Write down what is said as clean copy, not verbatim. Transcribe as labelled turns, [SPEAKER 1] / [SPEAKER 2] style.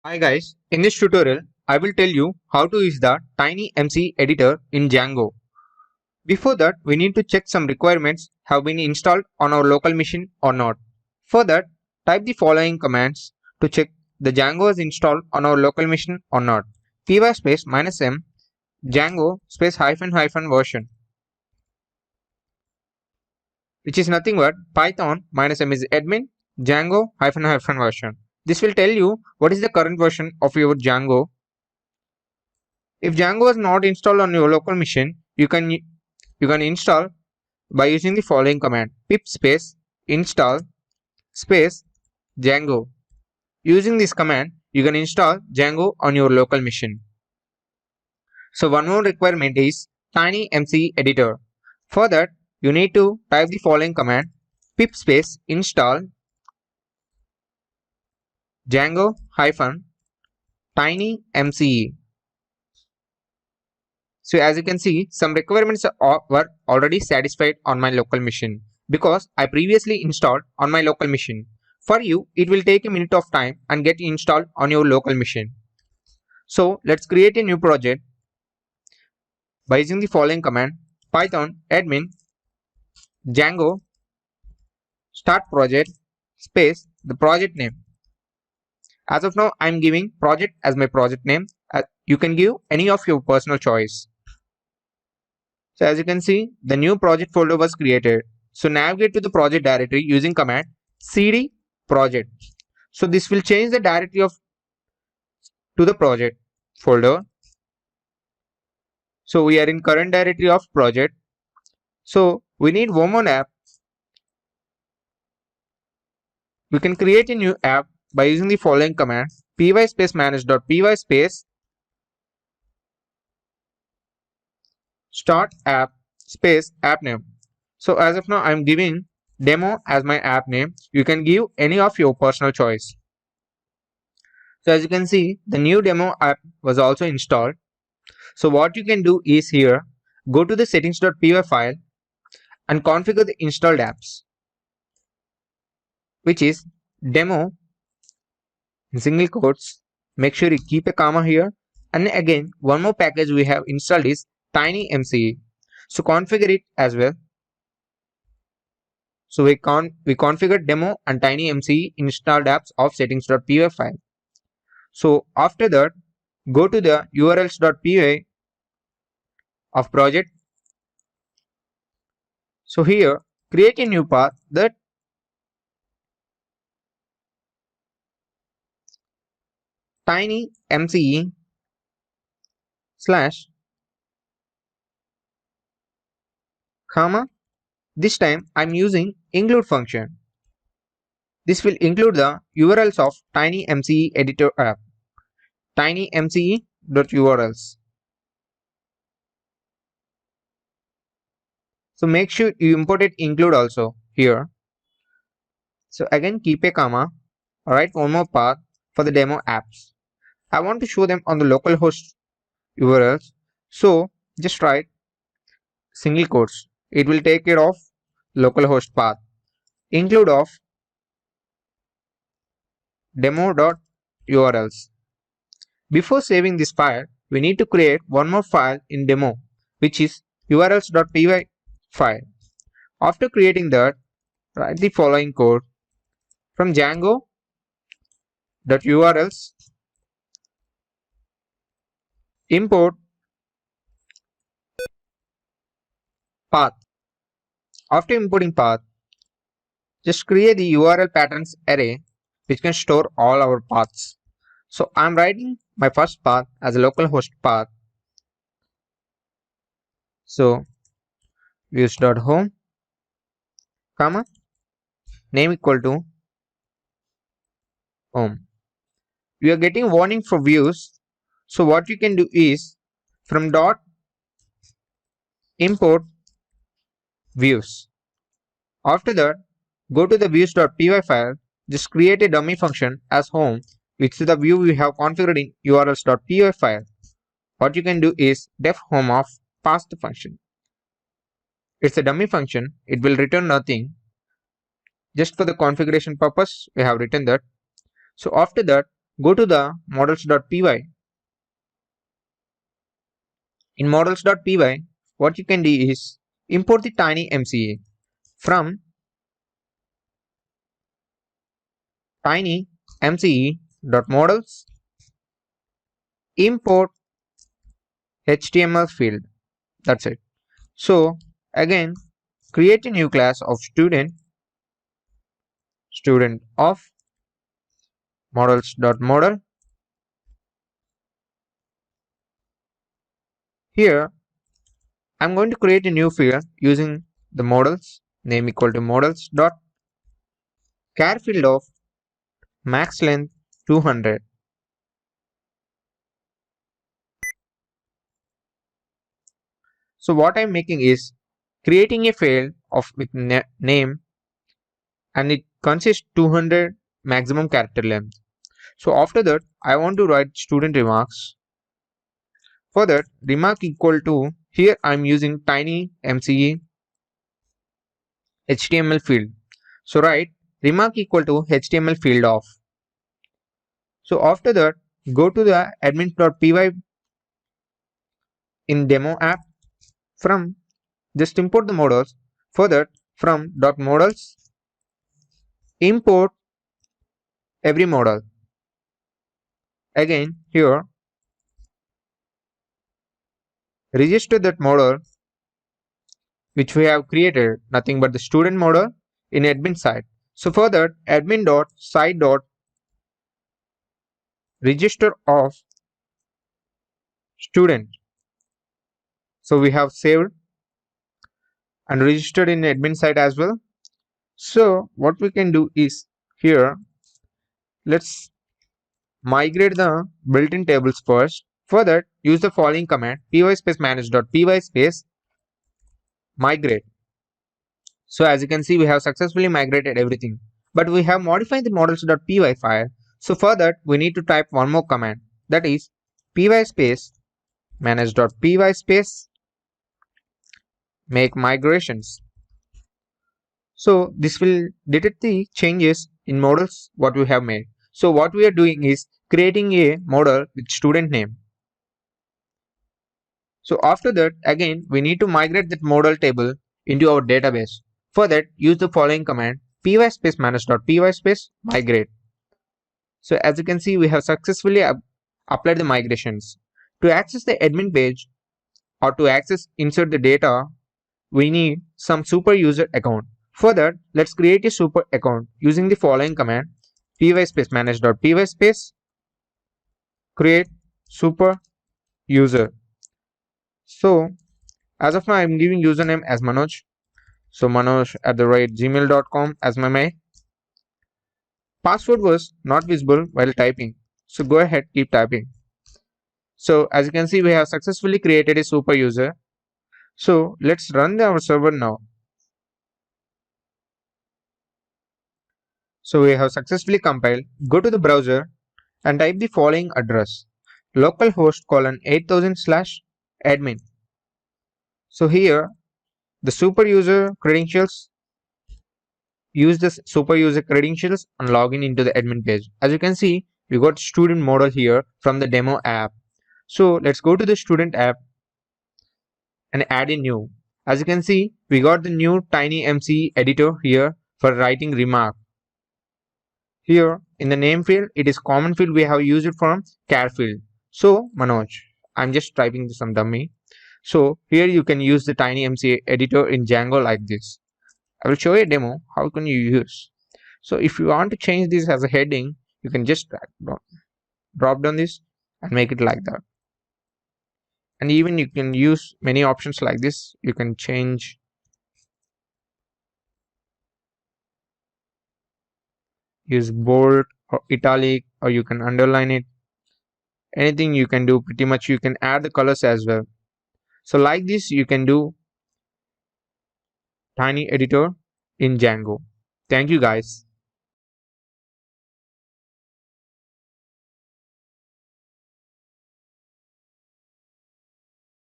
[SPEAKER 1] Hi guys, in this tutorial I will tell you how to use the Tiny MCE editor in Django. Before that we need to check some requirements have been installed on our local machine or not. For that type the following commands to check the Django is installed on our local machine or not. py space -m Django space -- version, which is nothing but Python -m is admin Django -- version. This will tell you what is the current version of your Django. If Django is not installed on your local machine, you can install by using the following command: pip space install space Django. Using this command, you can install Django on your local machine. So one more requirement is Tiny MCE editor. For that, you need to type the following command: pip space install Django Tiny MCE. So as you can see, some requirements were already satisfied on my local machine because I previously installed on my local machine. For you, it will take a minute of time and get installed on your local machine. So let's create a new project by using the following command: Python admin Django start project space the project name. As of now, I'm giving project as my project name. You can give any of your personal choice. So as you can see, the new project folder was created. So navigate to the project directory using command cd project. So this will change the directory to the project folder. So we are in current directory of project. So we need one more app. We can create a new app by using the following command: py space manage.py space start app space app name. So as of now, I'm giving demo as my app name. You can give any of your personal choice. So as you can see, the new demo app was also installed. So what you can do is here, go to the settings.py file and configure the installed apps, which is demo in single quotes. Make sure you keep a comma here. And again, one more package we have installed is Tiny MCE. So configure it as well. So we configured demo and Tiny MCE installed apps of settings.py file. So after that, go to the urls.py of project. So here, create a new path that Tiny MCE slash comma. This time I'm using include function. This will include the URLs of Tiny MCE editor app. tinymce.urls. So make sure you imported include also here. So again, keep a comma. Write one more path for the demo apps. I want to show them on the localhost URLs. So just write single quotes. It will take care of localhost path. Include of demo.urls. Before saving this file, we need to create one more file in demo, which is urls.py file. After creating that, write the following code: from Django.urls import path. After importing path, just create the URL patterns array which can store all our paths. So I'm writing my first path as a localhost path. So views.home, comma, name equal to home. We are getting warning for views. So what you can do is from dot import views. After that, go to the views.py file, just create a dummy function as home, which is the view we have configured in urls.py file. What you can do is def home of pass the function. It's a dummy function, it will return nothing. Just for the configuration purpose, we have written that. So after that, go to the models.py. In models.py, what you can do is import the Tiny MCE from Tiny MCE.models import HTML field. That's it. So again, create a new class of student of models.model. Here I'm going to create a new field using the models name equal to models dot char field of max length 200. So what I'm making is creating a field of with name, and it consists 200 maximum character length. So after that, I want to write student remarks. For that, remark equal to, here I'm using Tiny MCE HTML field. So write remark equal to HTML field of. So after that, go to the admin.py in demo app. From just import the models. For that, from .models import every model. Again here register that model which we have created, nothing but the student model in admin side. So for that, admin.site.register of student. So we have saved and registered in admin side as well. So what we can do is here, let's migrate the built-in tables first. For that, use the following command py space manage.py space migrate. So as you can see, we have successfully migrated everything, but we have modified the models.py file. So for that, we need to type one more command, that is py space manage.py space make migrations. So this will detect the changes in models what we have made. So what we are doing is creating a model with student name. So after that, again, we need to migrate that model table into our database. For that, use the following command py space manage.py space migrate. So as you can see, we have successfully applied the migrations. To access the admin page or to insert the data, we need some super user account. For that, let's create a super account using the following command py space manage.py space create super user. So as of now, I'm giving username as Manoj. So manoj@gmail.com as my mail. Password was not visible while typing. So go ahead, keep typing. So as you can see, we have successfully created a super user. So let's run our server now. So we have successfully compiled. Go to the browser and type the following address localhost :8000/admin. So here the super user credentials, use the super user credentials and log into the admin page. As you can see, we got student model here from the demo app. So let's go to the student app and add a new. As you can see, we got the new Tiny MCE editor here for writing remark. Here in the name field, it is common field we have used it from char field. So Manoj, I'm just typing some dummy. So here you can use the Tiny MCE editor in Django like this. I will show you a demo how can you use. So if you want to change this as a heading, you can just drop down this and make it like that. And even you can use many options like this. You can change use bold or italic, or you can underline it. Anything you can do, pretty much. You can add the colors as well. So like this you can do Tiny editor in Django. Thank you guys.